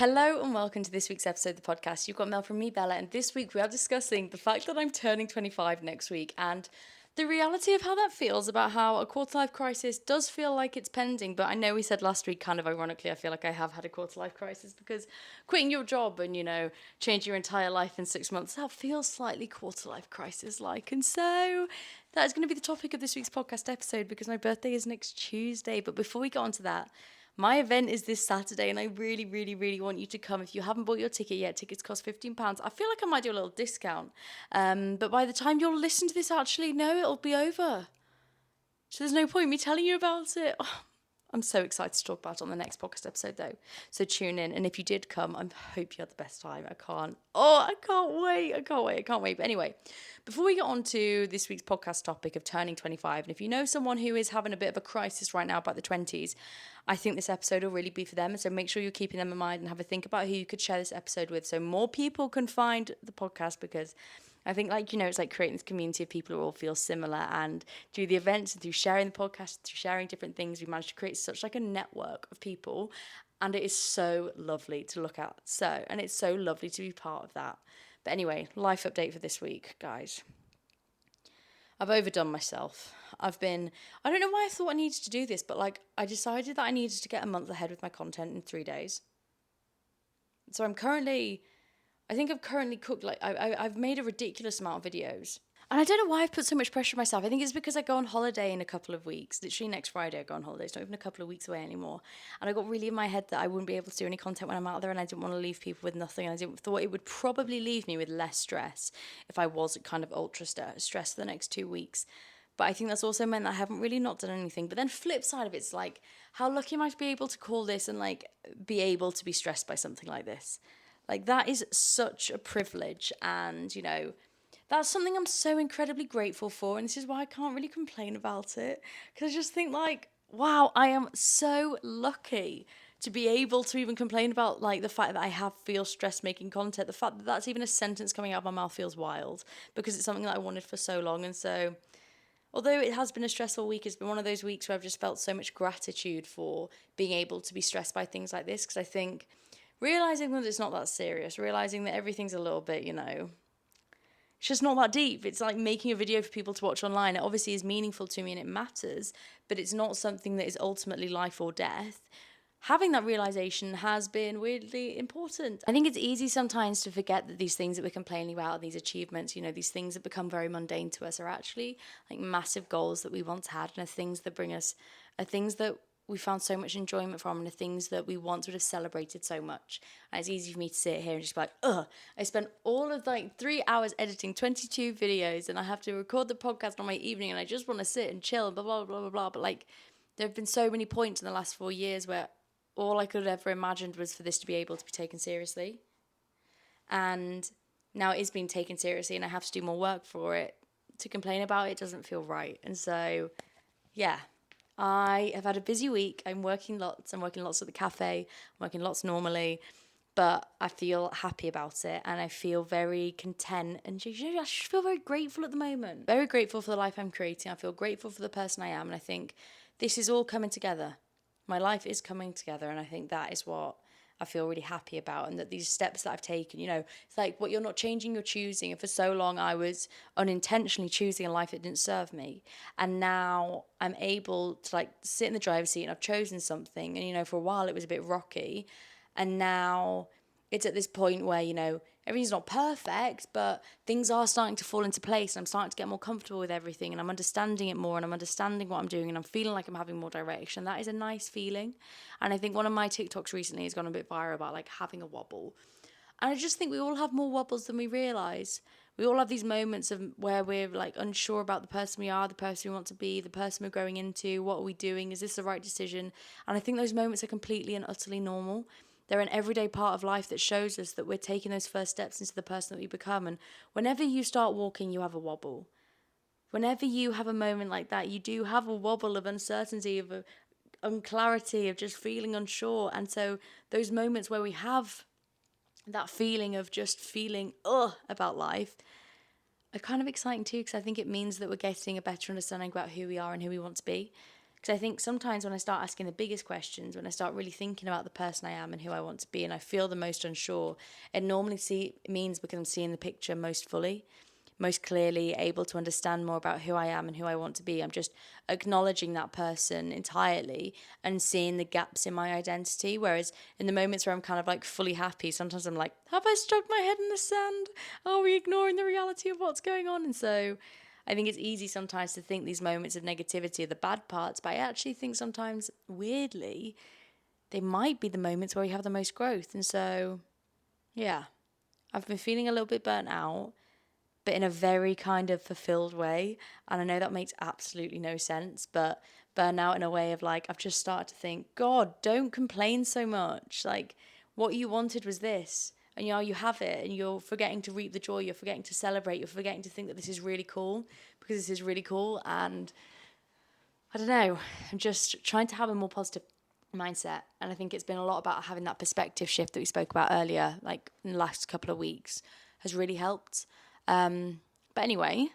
Hello and welcome to this week's episode of the podcast. You've got Mel from me, Bella, and this week we are discussing the fact that I'm turning 25 next week and the reality of how that feels about how a quarter life crisis does feel like it's pending. But I know we said last week, kind of ironically, I feel like I have had a quarter life crisis because quitting your job and, changing your entire life in 6 months, that feels slightly quarter life crisis like. And so that is going to be the topic of this week's podcast episode because my birthday is next Tuesday. But before we get on to that, my event is this Saturday, and I really, really, really want you to come. If you haven't bought your ticket yet, tickets cost £15. I feel like I might do a little discount. But by the time you'll listen to this, actually, no, it'll be over. So there's no point me telling you about it. Oh, I'm so excited to talk about it on the next podcast episode, though. So tune in. And if you did come, I hope you had the best time. I can't wait. But anyway, before we get on to this week's podcast topic of turning 25, and if you know someone who is having a bit of a crisis right now about the 20s, I think this episode will really be for them. So make sure you're keeping them in mind and have a think about who you could share this episode with so more people can find the podcast, because I think, it's like creating this community of people who all feel similar. And through the events and through sharing the podcast, through sharing different things, we managed to create such like a network of people. And it is so lovely to look at. And it's so lovely to be part of that. But anyway, life update for this week, guys. I've overdone myself. I don't know why I thought I needed to do this, but I decided that I needed to get a month ahead with my content in 3 days. So I think I've currently cooked, I've made a ridiculous amount of videos. And I don't know why I've put so much pressure on myself. I think it's because I go on holiday in a couple of weeks. Literally next Friday I go on holiday. It's not even a couple of weeks away anymore. And I got really in my head that I wouldn't be able to do any content when I'm out there, and I didn't want to leave people with nothing. And I thought it would probably leave me with less stress if I was kind of ultra stressed for the next 2 weeks. But I think that's also meant that I haven't really not done anything. But then flip side of it's like, how lucky am I to be able to call this and be able to be stressed by something like this? That is such a privilege, and that's something I'm so incredibly grateful for, and this is why I can't really complain about it, because I just think wow, I am so lucky to be able to even complain about the fact that I feel stressed making content. The fact that that's even a sentence coming out of my mouth feels wild, because it's something that I wanted for so long. And so although it has been a stressful week, it's been one of those weeks where I've just felt so much gratitude for being able to be stressed by things like this, because I think realising that it's not that serious, realising that everything's a little bit, it's just not that deep. It's like making a video for people to watch online. It obviously is meaningful to me and it matters, but it's not something that is ultimately life or death. Having that realisation has been weirdly important. I think it's easy sometimes to forget that these things that we're complaining about, these achievements, these things that become very mundane to us, are actually massive goals that we once had, and are things that we found so much enjoyment from, and the things that we once would have celebrated so much. And it's easy for me to sit here and just be like, I spent all of 3 hours editing 22 videos, and I have to record the podcast on my evening, and I just want to sit and chill and blah, blah, blah, blah, blah. But there have been so many points in the last 4 years where all I could have ever imagined was for this to be able to be taken seriously. And now it is being taken seriously, and I have to do more work for it. To complain about it doesn't feel right. And so, yeah. I have had a busy week. I'm working lots. I'm working lots at the cafe. I'm working lots normally. But I feel happy about it, and I feel very content, and I just feel very grateful at the moment. Very grateful for the life I'm creating. I feel grateful for the person I am, and I think this is all coming together. My life is coming together, and I think that is what I feel really happy about, and that these steps that I've taken, it's like what you're not changing, you're choosing. And for so long, I was unintentionally choosing a life that didn't serve me. And now I'm able to sit in the driver's seat, and I've chosen something. And, for a while it was a bit rocky. And now it's at this point where, everything's not perfect, but things are starting to fall into place, and I'm starting to get more comfortable with everything, and I'm understanding it more, and I'm understanding what I'm doing, and I'm feeling like I'm having more direction. That is a nice feeling. And I think one of my TikToks recently has gone a bit viral about having a wobble. And I just think we all have more wobbles than we realise. We all have these moments of where we're unsure about the person we are, the person we want to be, the person we're growing into. What are we doing? Is this the right decision? And I think those moments are completely and utterly normal. They're an everyday part of life that shows us that we're taking those first steps into the person that we become. And whenever you start walking, you have a wobble. Whenever you have a moment like that, you do have a wobble of uncertainty, of unclarity, of just feeling unsure. And so those moments where we have that feeling of just feeling about life are kind of exciting too, because I think it means that we're getting a better understanding about who we are and who we want to be. Because I think sometimes when I start asking the biggest questions, when I start really thinking about the person I am and who I want to be, and I feel the most unsure, it normally means because I'm seeing the picture most fully, most clearly, able to understand more about who I am and who I want to be. I'm just acknowledging that person entirely and seeing the gaps in my identity. Whereas in the moments where I'm kind of like fully happy, sometimes I'm like, have I stuck my head in the sand? Are we ignoring the reality of what's going on? And so I think it's easy sometimes to think these moments of negativity are the bad parts, but I actually think sometimes, weirdly, they might be the moments where you have the most growth. And so, yeah, I've been feeling a little bit burnt out, but in a very kind of fulfilled way. And I know that makes absolutely no sense, but burnout in a way of like, I've just started to think, God, don't complain so much. Like, what you wanted was this. And you have it, and you're forgetting to reap the joy, you're forgetting to celebrate, you're forgetting to think that this is really cool, because this is really cool. And I don't know, I'm just trying to have a more positive mindset. And I think it's been a lot about having that perspective shift that we spoke about earlier, like in the last couple of weeks, has really helped. But anyway,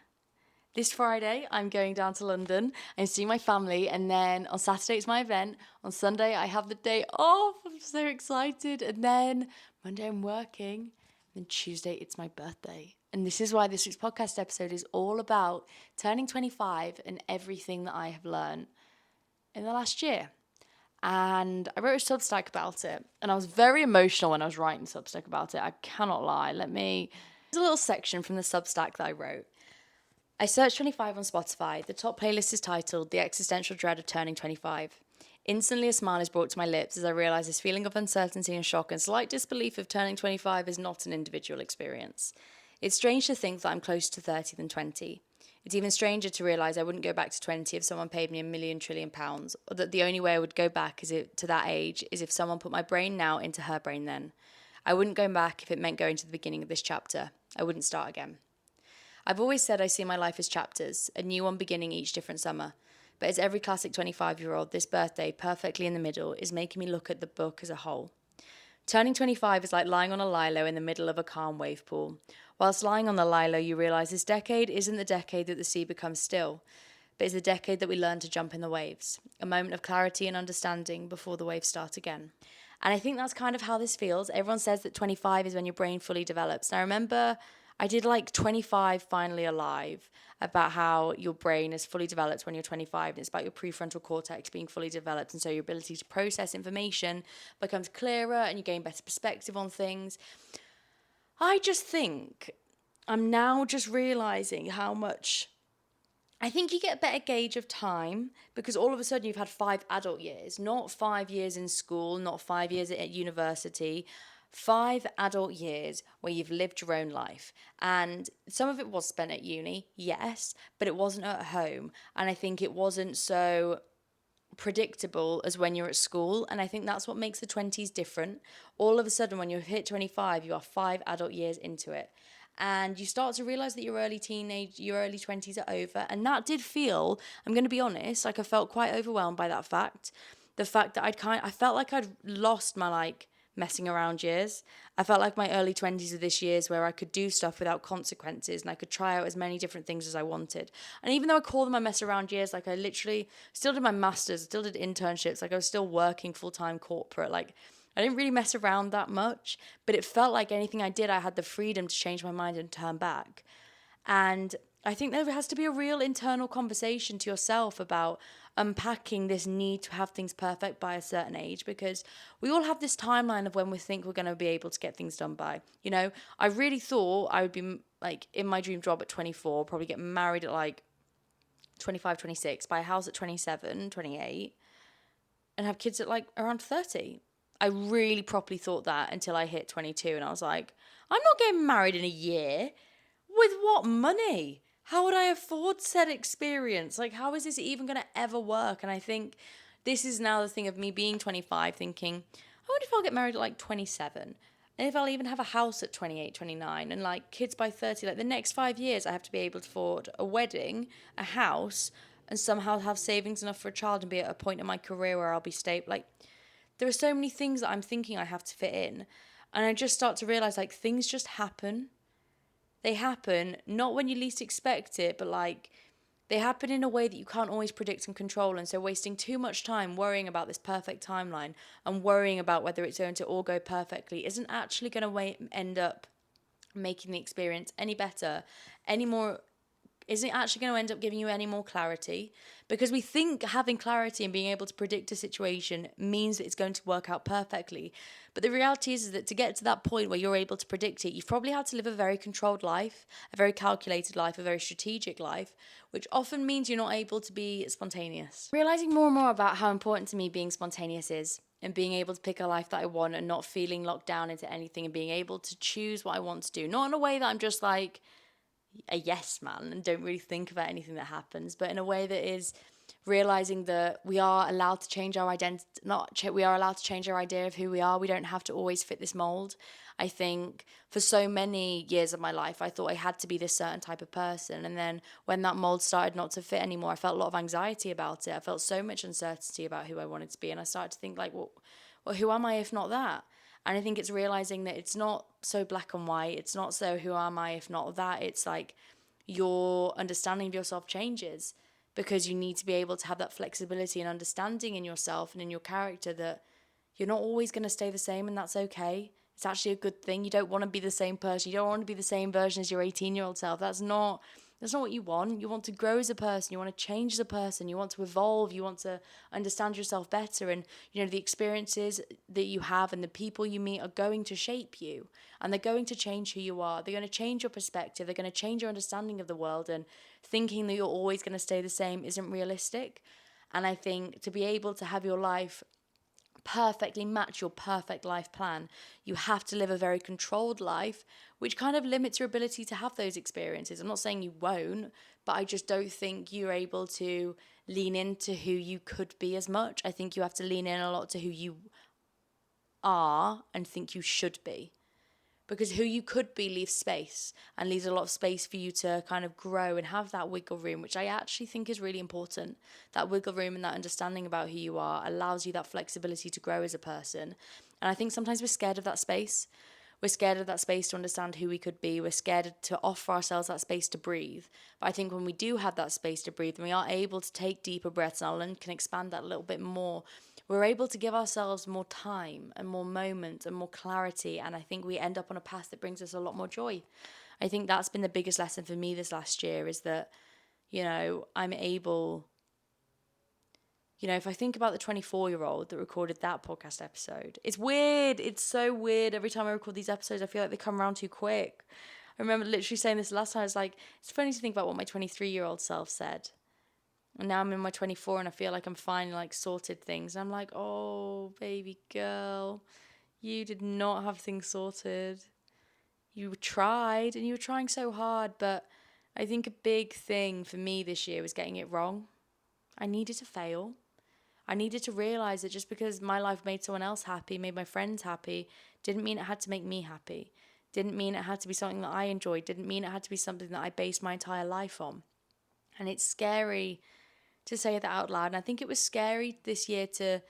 this Friday I'm going down to London and see my family, and then on Saturday it's my event. On Sunday I have the day off. I'm so excited. And then Monday I'm working. And then Tuesday it's my birthday. And this is why this week's podcast episode is all about turning 25 and everything that I have learned in the last year. And I wrote a Substack about it, and I was very emotional when I was writing Substack about it. I cannot lie. There's a little section from the Substack that I wrote. I searched 25 on Spotify. The top playlist is titled The Existential Dread of Turning 25. Instantly a smile is brought to my lips as I realise this feeling of uncertainty and shock and slight disbelief of turning 25 is not an individual experience. It's strange to think that I'm closer to 30 than 20. It's even stranger to realise I wouldn't go back to 20 if someone paid me £1,000,000,000,000, or that the only way I would go back to that age is if someone put my brain now into her brain then. I wouldn't go back if it meant going to the beginning of this chapter. I wouldn't start again. I've always said I see my life as chapters, a new one beginning each different summer. But as every classic 25-year-old, this birthday, perfectly in the middle, is making me look at the book as a whole. Turning 25 is like lying on a lilo in the middle of a calm wave pool. Whilst lying on the lilo, you realise this decade isn't the decade that the sea becomes still, but is the decade that we learn to jump in the waves. A moment of clarity and understanding before the waves start again. And I think that's kind of how this feels. Everyone says that 25 is when your brain fully develops. And I remember I did like 25 Finally Alive, about how your brain is fully developed when you're 25, and it's about your prefrontal cortex being fully developed, and so your ability to process information becomes clearer and you gain better perspective on things. I just think I'm now just realising how much I think you get a better gauge of time, because all of a sudden you've had 5 adult years, not 5 years in school, not 5 years at university, 5 adult years where you've lived your own life. And some of it was spent at uni, yes, but it wasn't at home. And I think it wasn't so predictable as when you're at school. And I think that's what makes the 20s different. All of a sudden, when you hit 25, you are 5 adult years into it. And you start to realize that your early 20s are over. And that did feel, I'm going to be honest, like I felt quite overwhelmed by that fact. The fact that I felt like I'd lost my messing around years. I felt like my early 20s were this years where I could do stuff without consequences, and I could try out as many different things as I wanted. And even though I call them my mess around years, like I literally still did my masters, still did internships, like I was still working full-time corporate, like I didn't really mess around that much, but it felt like anything I did, I had the freedom to change my mind and turn back. And I think there has to be a real internal conversation to yourself about unpacking this need to have things perfect by a certain age, because we all have this timeline of when we think we're going to be able to get things done by. You know, I really thought I would be like in my dream job at 24, probably get married at like 25, 26, buy a house at 27, 28, and have kids at like around 30. I really properly thought that until I hit 22, and I was like, I'm not getting married in a year. With what money? How would I afford said experience? Like, how is this even going to ever work? And I think this is now the thing of me being 25, thinking, I wonder if I'll get married at like 27. And if I'll even have a house at 28, 29, and like kids by 30. Like the next 5 years, I have to be able to afford a wedding, a house, and somehow have savings enough for a child and be at a point in my career where I'll be stable. Like, there are so many things that I'm thinking I have to fit in. And I just start to realize like things just happen. They happen not when you least expect it, but like They happen in a way that you can't always predict and control, and so wasting too much time worrying about this perfect timeline and worrying about whether it's going to all go perfectly isn't actually going to end up making the experience any better, any more, isn't actually going to end up giving you any more clarity, because we think having clarity and being able to predict a situation means that it's going to work out perfectly. But the reality is that to get to that point where you're able to predict it, you've probably had to live a very controlled life, a very calculated life, a very strategic life, which often means you're not able to be spontaneous. Realizing more and more about how important to me being spontaneous is, and being able to pick a life that I want and not feeling locked down into anything, and being able to choose what I want to do. Not in a way that I'm just like a yes man and don't really think about anything that happens, but in a way that is realizing that we are allowed to change our identity, we are allowed to change our idea of who we are. We don't have to always fit this mold. I think for so many years of my life, I thought I had to be this certain type of person. And then when that mold started not to fit anymore, I felt a lot of anxiety about it. I felt so much uncertainty about who I wanted to be. And I started to think like, well, who am I if not that? And I think it's realizing that it's not so black and white. It's not so who am I if not that. It's like your understanding of yourself changes, because you need to be able to have that flexibility and understanding in yourself and in your character that you're not always going to stay the same, and that's okay. It's actually a good thing. You don't want to be the same person. You don't want to be the same version as your 18-year-old self. That's not what you want. You want to grow as a person. You want to change as a person. You want to evolve. You want to understand yourself better. And, the experiences that you have and the people you meet are going to shape you. And they're going to change who you are. They're going to change your perspective. They're going to change your understanding of the world. And thinking that you're always going to stay the same isn't realistic. And I think to be able to have your life perfectly match your perfect life plan, you have to live a very controlled life, which kind of limits your ability to have those experiences. I'm not saying you won't, but I just don't think you're able to lean into who you could be as much. I think you have to lean in a lot to who you are and think you should be, because who you could be leaves space, and leaves a lot of space for you to kind of grow and have that wiggle room, which I actually think is really important. That wiggle room and that understanding about who you are allows you that flexibility to grow as a person. And I think sometimes we're scared of that space. We're scared of that space to understand who we could be. We're scared to offer ourselves that space to breathe. But I think when we do have that space to breathe, and we are able to take deeper breaths, and our lung can expand that a little bit more, we're able to give ourselves more time and more moments and more clarity. And I think we end up on a path that brings us a lot more joy. I think that's been the biggest lesson for me this last year, is that, I'm able, if I think about the 24-year-old that recorded that podcast episode, it's weird. It's so weird. Every time I record these episodes, I feel like they come around too quick. I remember literally saying this last time. It's like, it's funny to think about what my 23-year-old self said. And now I'm in my 24 and I feel like I'm finally sorted things. And I'm like, oh, baby girl, you did not have things sorted. You tried, and you were trying so hard. But I think a big thing for me this year was getting it wrong. I needed to fail. I needed to realize that just because my life made someone else happy, made my friends happy, didn't mean it had to make me happy. Didn't mean it had to be something that I enjoyed. Didn't mean it had to be something that I based my entire life on. And it's scary to say that out loud. And I think it was scary this year to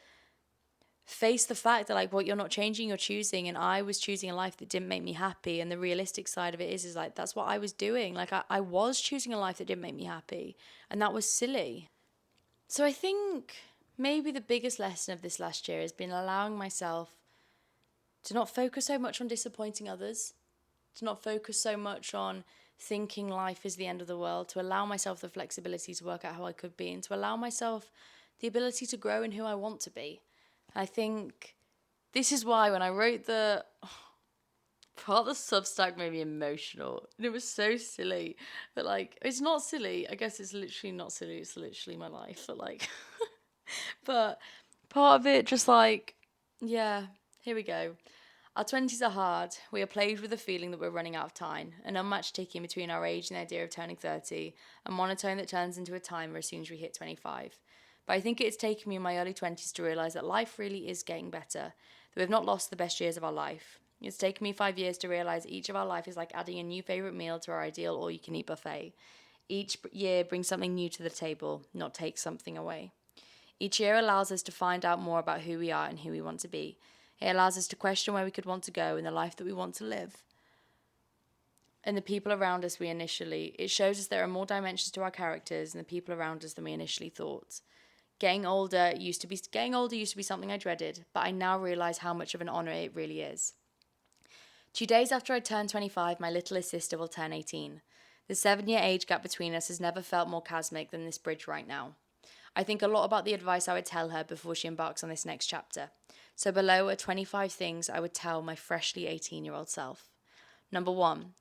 face the fact that what you're not changing, you're choosing. And I was choosing a life that didn't make me happy. And the realistic side of it is that's what I was doing. I was choosing a life that didn't make me happy. And that was silly. So I think maybe the biggest lesson of this last year has been allowing myself to not focus so much on disappointing others, to not focus so much on thinking life is the end of the world, to allow myself the flexibility to work out how I could be, and to allow myself the ability to grow in who I want to be. I think this is why when I wrote part of the Substack made me emotional, and it was so silly, but it's not silly. I guess it's literally not silly. It's literally my life, but but part of it just yeah, here we go. Our 20s are hard. We are plagued with the feeling that we're running out of time, an unmatched ticking between our age and the idea of turning 30, a monotone that turns into a timer as soon as we hit 25. But I think it's taken me in my early 20s to realise that life really is getting better, that we've not lost the best years of our life. It's taken me 5 years to realise each of our life is like adding a new favourite meal to our ideal all-you-can-eat buffet. Each year brings something new to the table, not takes something away. Each year allows us to find out more about who we are and who we want to be. It allows us to question where we could want to go and the life that we want to live. and the people around us it shows us there are more dimensions to our characters and the people around us than we initially thought. Getting older used to be something I dreaded, but I now realize how much of an honor it really is. 2 days after I turn 25, my littlest sister will turn 18. The 7-year age gap between us has never felt more cosmic than this bridge right now. I think a lot about the advice I would tell her before she embarks on this next chapter. So below are 25 things I would tell my freshly 18-year-old self. Number 1,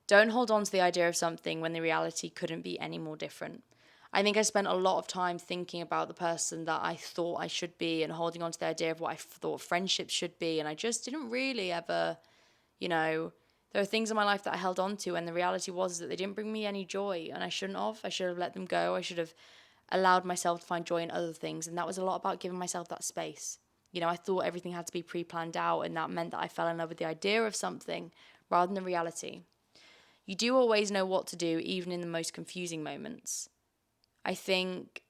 don't hold on to the idea of something when the reality couldn't be any more different. I think I spent a lot of time thinking about the person that I thought I should be and holding on to the idea of what I thought friendships should be, and I just didn't really ever, there are things in my life that I held on to, and the reality was that they didn't bring me any joy, and I shouldn't have. I should have let them go. I should have allowed myself to find joy in other things, and that was a lot about giving myself that space. I thought everything had to be pre-planned out, and that meant that I fell in love with the idea of something rather than the reality. You do always know what to do, even in the most confusing moments. I think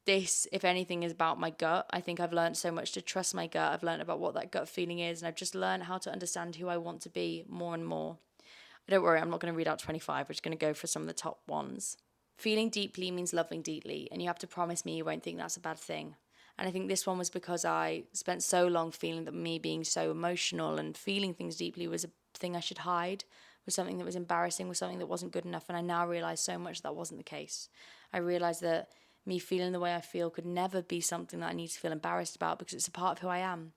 this, if anything, is about my gut. I think I've learned so much to trust my gut. I've learned about what that gut feeling is, and I've just learned how to understand who I want to be more and more. Don't worry, I'm not going to read out 25. We're just going to go for some of the top ones. Feeling deeply means loving deeply, and you have to promise me you won't think that's a bad thing. And I think this one was because I spent so long feeling that me being so emotional and feeling things deeply was a thing I should hide, was something that was embarrassing, was something that wasn't good enough. And I now realize so much that wasn't the case. I realize that me feeling the way I feel could never be something that I need to feel embarrassed about, because it's a part of who I am.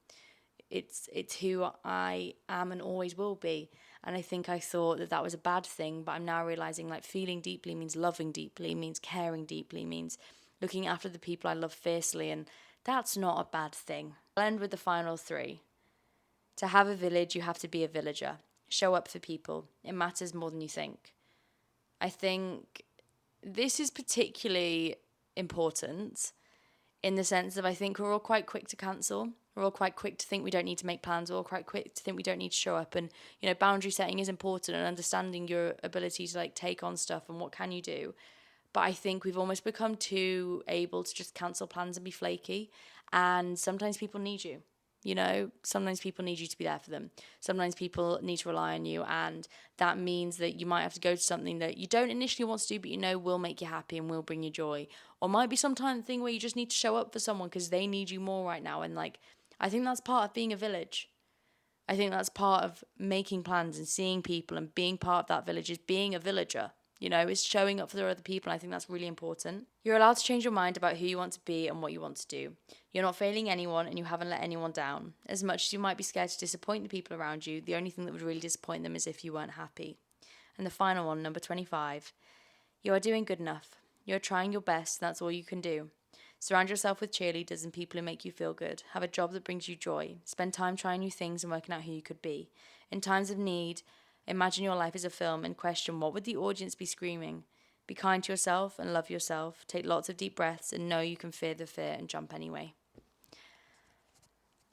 It's who I am and always will be. And I think I thought that was a bad thing, but I'm now realizing feeling deeply means loving deeply, means caring deeply, means looking after the people I love fiercely, and that's not a bad thing. I'll end with the final 3. To have a village, you have to be a villager. Show up for people. It matters more than you think. I think this is particularly important in the sense of I think we're all quite quick to cancel. We're all quite quick to think we don't need to make plans. We're all quite quick to think we don't need to show up. And, boundary setting is important, and understanding your ability to take on stuff and what can you do. But I think we've almost become too able to just cancel plans and be flaky. And sometimes people need you. Sometimes people need you to be there for them. Sometimes people need to rely on you, and that means that you might have to go to something that you don't initially want to do, but will make you happy and will bring you joy. Or might be some kind of thing where you just need to show up for someone because they need you more right now. And I think that's part of being a village. I think that's part of making plans and seeing people and being part of that village is being a villager. It's showing up for the other people. And I think that's really important. You're allowed to change your mind about who you want to be and what you want to do. You're not failing anyone, and you haven't let anyone down. As much as you might be scared to disappoint the people around you, the only thing that would really disappoint them is if you weren't happy. And the final one, number 25. You are doing good enough. You're trying your best, and that's all you can do. Surround yourself with cheerleaders and people who make you feel good. Have a job that brings you joy. Spend time trying new things and working out who you could be. In times of need, imagine your life as a film and question what would the audience be screaming. Be kind to yourself and love yourself. Take lots of deep breaths and know you can fear the fear and jump anyway.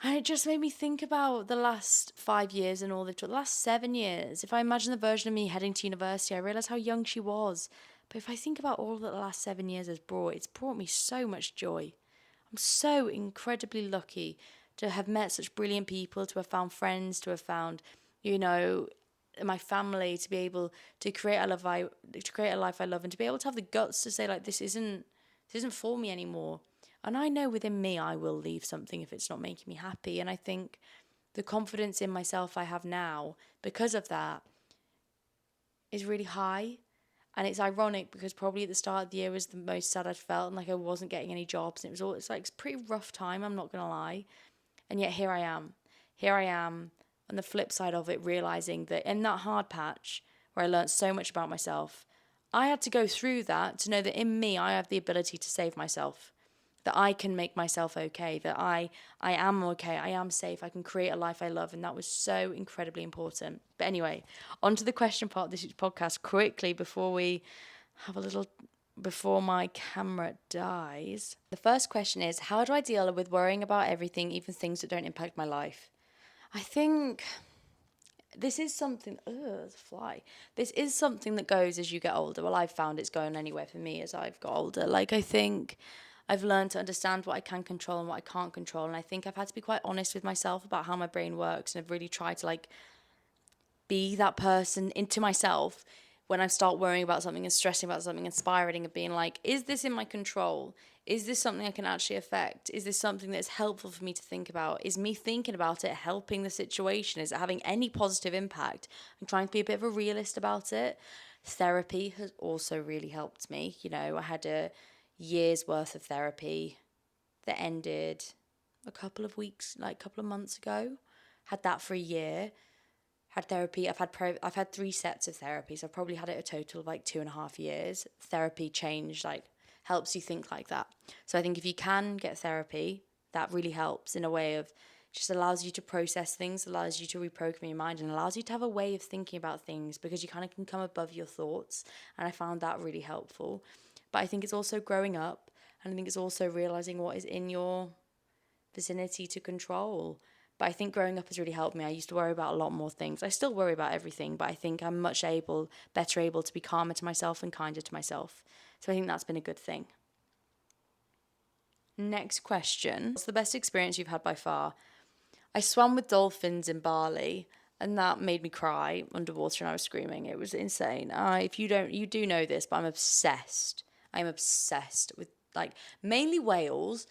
And it just made me think about the last 5 years and all the last 7 years. If I imagine the version of me heading to university, I realise how young she was. But if I think about all that the last 7 years has brought, it's brought me so much joy. I'm so incredibly lucky to have met such brilliant people, to have found friends, to have found, my family, to be able to create a life I love, and to be able to have the guts to say this isn't for me anymore. And I know within me I will leave something if it's not making me happy. And I think the confidence in myself I have now because of that is really high. And it's ironic because probably at the start of the year was the most sad I'd felt, and I wasn't getting any jobs, and it's a pretty rough time, I'm not gonna lie. And yet here I am on the flip side of it, realizing that in that hard patch where I learned so much about myself, I had to go through that to know that in me I have the ability to save myself, that I can make myself okay, that I am okay, I am safe, I can create a life I love, and that was so incredibly important. But anyway, on to the question part of this podcast quickly before my camera dies. The first question is, how do I deal with worrying about everything, even things that don't impact my life? I think this is something, there's a fly. This is something that goes as you get older. Well, I've found it's going anywhere for me as I've got older. I think I've learned to understand what I can control and what I can't control. And I think I've had to be quite honest with myself about how my brain works, and I've really tried to be that person into myself when I start worrying about something and stressing about something and spiraling and being like, is this in my control? Is this something I can actually affect? Is this something that's helpful for me to think about? Is me thinking about it helping the situation? Is it having any positive impact? I'm trying to be a bit of a realist about it. Therapy has also really helped me. You know, I had a year's worth of therapy that ended a couple of weeks, like a couple of months ago. Had that for a year. Had therapy. I've had 3 sets of therapy, so I've probably had it a total of like 2.5 years. Therapy change like helps you think like that. So I think if you can get therapy, that really helps in a way of just allows you to process things, allows you to reprogram your mind, and allows you to have a way of thinking about things because you kind of can come above your thoughts. And I found that really helpful. But I think it's also growing up, and I think it's also realizing what is in your vicinity to control. But I think growing up has really helped me. I used to worry about a lot more things. I still worry about everything, but I think I'm better able to be calmer to myself and kinder to myself. So I think that's been a good thing. Next question. What's the best experience you've had by far? I swam with dolphins in Bali, and that made me cry underwater and I was screaming. It was insane. If you do know this, but I'm obsessed. I'm obsessed with like mainly whales.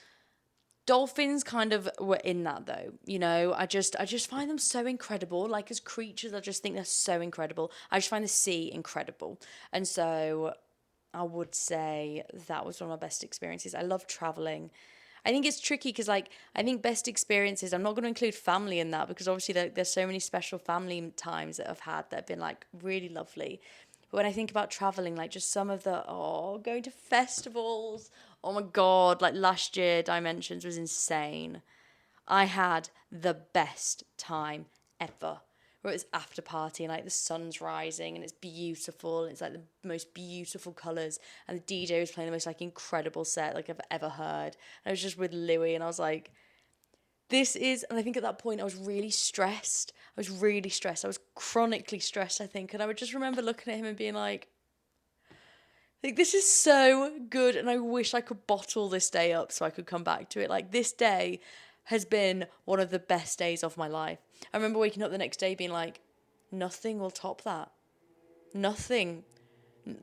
Dolphins kind of were in that though, you know. I just find them so incredible. Like as creatures, I just think they're so incredible. I just find the sea incredible, and so I would say that was one of my best experiences. I love traveling. I think it's tricky because like I think best experiences. I'm not going to include family in that because obviously there's so many special family times that I've had that have been like really lovely. But when I think about traveling, like just some of the going to festivals. Oh my god! Like last year, Dimensions was insane. I had the best time ever. Where it's after party and like the sun's rising and it's beautiful. And it's like the most beautiful colours and the DJ was playing the most like incredible set like I've ever heard. And I was just with Louis and I was like, this is, and I think at that point I was really stressed. I was really stressed. I was chronically stressed, I think. And I would just remember looking at him and being like, this is so good, and I wish I could bottle this day up so I could come back to it. Like, this day has been one of the best days of my life. I remember waking up the next day being like, nothing will top that. Nothing.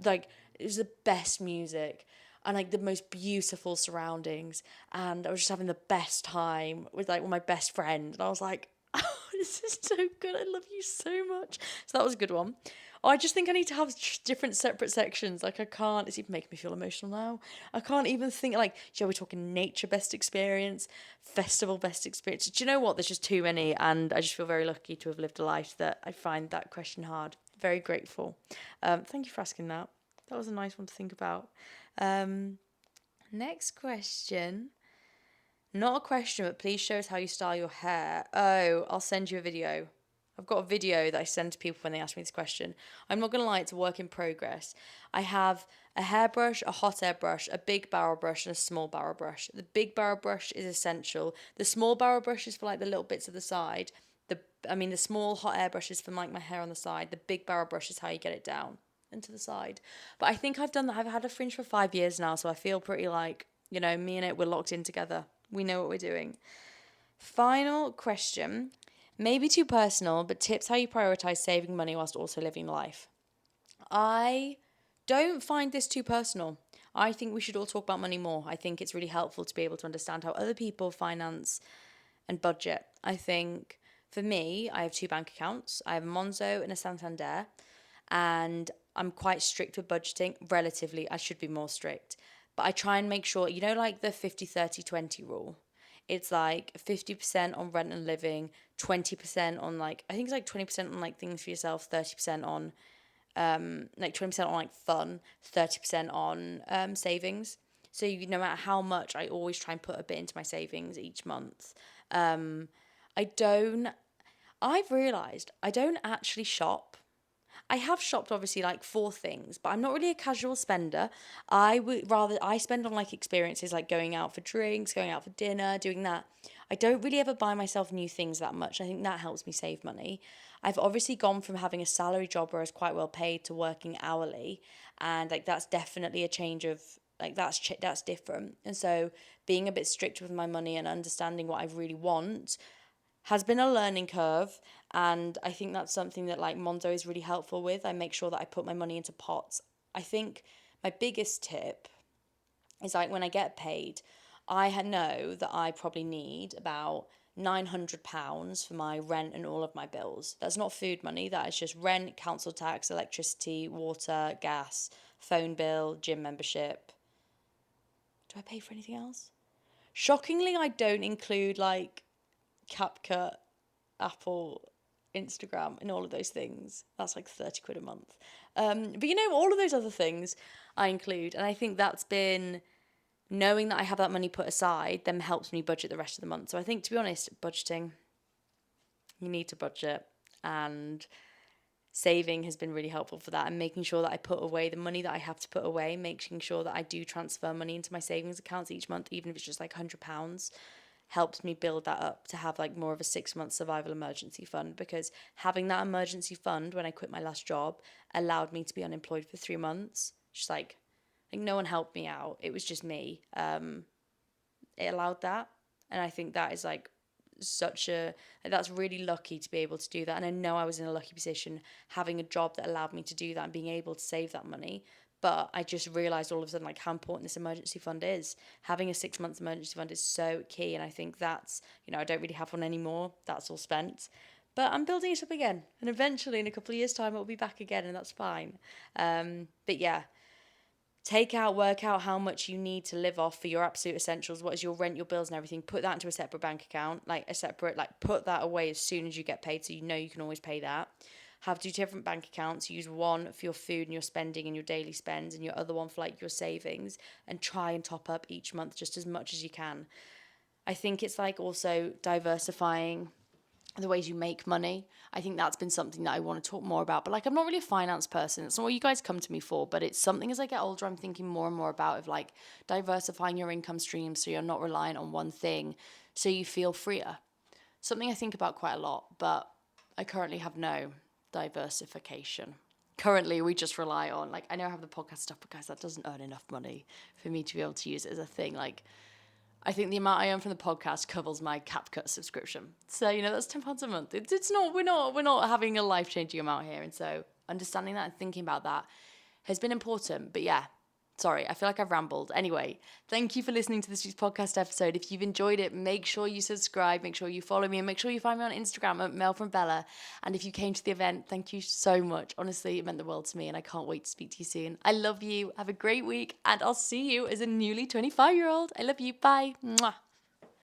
Like, it was the best music and like the most beautiful surroundings. And I was just having the best time with my best friend. And I was like, oh, this is so good. I love you so much. So that was a good one. Oh, I just think I need to have different separate sections. Like I can't, it's even making me feel emotional now. I can't even think like, we're talking nature best experience, festival best experience. Do you know what? There's just too many. And I just feel very lucky to have lived a life that I find that question hard. Very grateful. Thank you for asking that. That was a nice one to think about. Next question. Not a question, but please show us how you style your hair. Oh, I'll send you a video. I've got a video that I send to people when they ask me this question. I'm not going to lie, it's a work in progress. I have a hairbrush, a hot air brush, a big barrel brush, and a small barrel brush. The big barrel brush is essential. The small barrel brush is for like the little bits of the side. The small hot air brush is for like my hair on the side. The big barrel brush is how you get it down and to the side. But I think I've done that. I've had a fringe for 5 years now, so I feel pretty like, me and it, we're locked in together. We know what we're doing. Final question. Maybe too personal, but tips how you prioritize saving money whilst also living life. I don't find this too personal. I think we should all talk about money more. I think it's really helpful to be able to understand how other people finance and budget. I think for me, I have 2 bank accounts. I have a Monzo and a Santander, and I'm quite strict with budgeting. Relatively, I should be more strict. But I try and make sure, like the 50-30-20 rule. It's like 50% on rent and living, 20% on I think it's like 20% on like things for yourself, 30% on 20% on like fun, 30% on savings. So no matter how much, I always try and put a bit into my savings each month. I don't, I've realised I don't actually shop. I have shopped obviously like for things, but I'm not really a casual spender. I spend on like experiences like going out for drinks, going out for dinner, doing that. I don't really ever buy myself new things that much. I think that helps me save money. I've obviously gone from having a salary job where I was quite well paid to working hourly, and like that's definitely a change of like that's different. And so being a bit strict with my money and understanding what I really want has been a learning curve, and I think that's something that like Monzo is really helpful with. I make sure that I put my money into pots. I think my biggest tip is like when I get paid, know that I probably need about £900 for my rent and all of my bills. That's not food money, that is just rent, council tax, electricity, water, gas, phone bill, gym membership. Do I pay for anything else? Shockingly, I don't include like CapCut, Apple, Instagram, and all of those things. That's like 30 quid a month. But you know, all of those other things I include. And I think that's been knowing that I have that money put aside then helps me budget the rest of the month. So I think, to be honest, budgeting, you need to budget, and saving has been really helpful for that, and making sure that I put away the money that I have to put away, making sure that I do transfer money into my savings accounts each month, even if it's just like £100, helps me build that up to have like more of a 6 month survival emergency fund, because having that emergency fund when I quit my last job allowed me to be unemployed for 3 months. Just like no one helped me out. It was just me. It allowed that. And I think that is like that's really lucky to be able to do that. And I know I was in a lucky position having a job that allowed me to do that and being able to save that money. But I just realized all of a sudden like how important this emergency fund is. Having a 6 month emergency fund is so key. And I think that's, I don't really have one anymore. That's all spent. But I'm building it up again. And eventually in a couple of years' time, it'll be back again, and that's fine. But yeah, work out how much you need to live off for your absolute essentials. What is your rent, your bills, and everything? Put that into a separate bank account, put that away as soon as you get paid, so you know you can always pay that. Have 2 different bank accounts. Use one for your food and your spending and your daily spends, and your other one for like your savings. And try and top up each month just as much as you can. I think it's like also diversifying the ways you make money. I think that's been something that I want to talk more about. But like, I'm not really a finance person. It's not what you guys come to me for. But it's something as I get older, I'm thinking more and more about, of like diversifying your income streams so you're not reliant on one thing, so you feel freer. Something I think about quite a lot, but I currently have no diversification. Currently, we just rely on, like, I know I have the podcast stuff, but guys, that doesn't earn enough money for me to be able to use it as a thing. Like, I think the amount I earn from the podcast covers my CapCut subscription. So, that's £10 a month. It's not, we're not having a life-changing amount here. And so understanding that and thinking about that has been important. But yeah, sorry, I feel like I've rambled. Anyway, thank you for listening to this week's podcast episode. If you've enjoyed it, make sure you subscribe, make sure you follow me, and make sure you find me on Instagram at Mel from Bella. And if you came to the event, thank you so much. Honestly, it meant the world to me, and I can't wait to speak to you soon. I love you. Have a great week, and I'll see you as a newly 25-year-old. I love you. Bye. Mwah.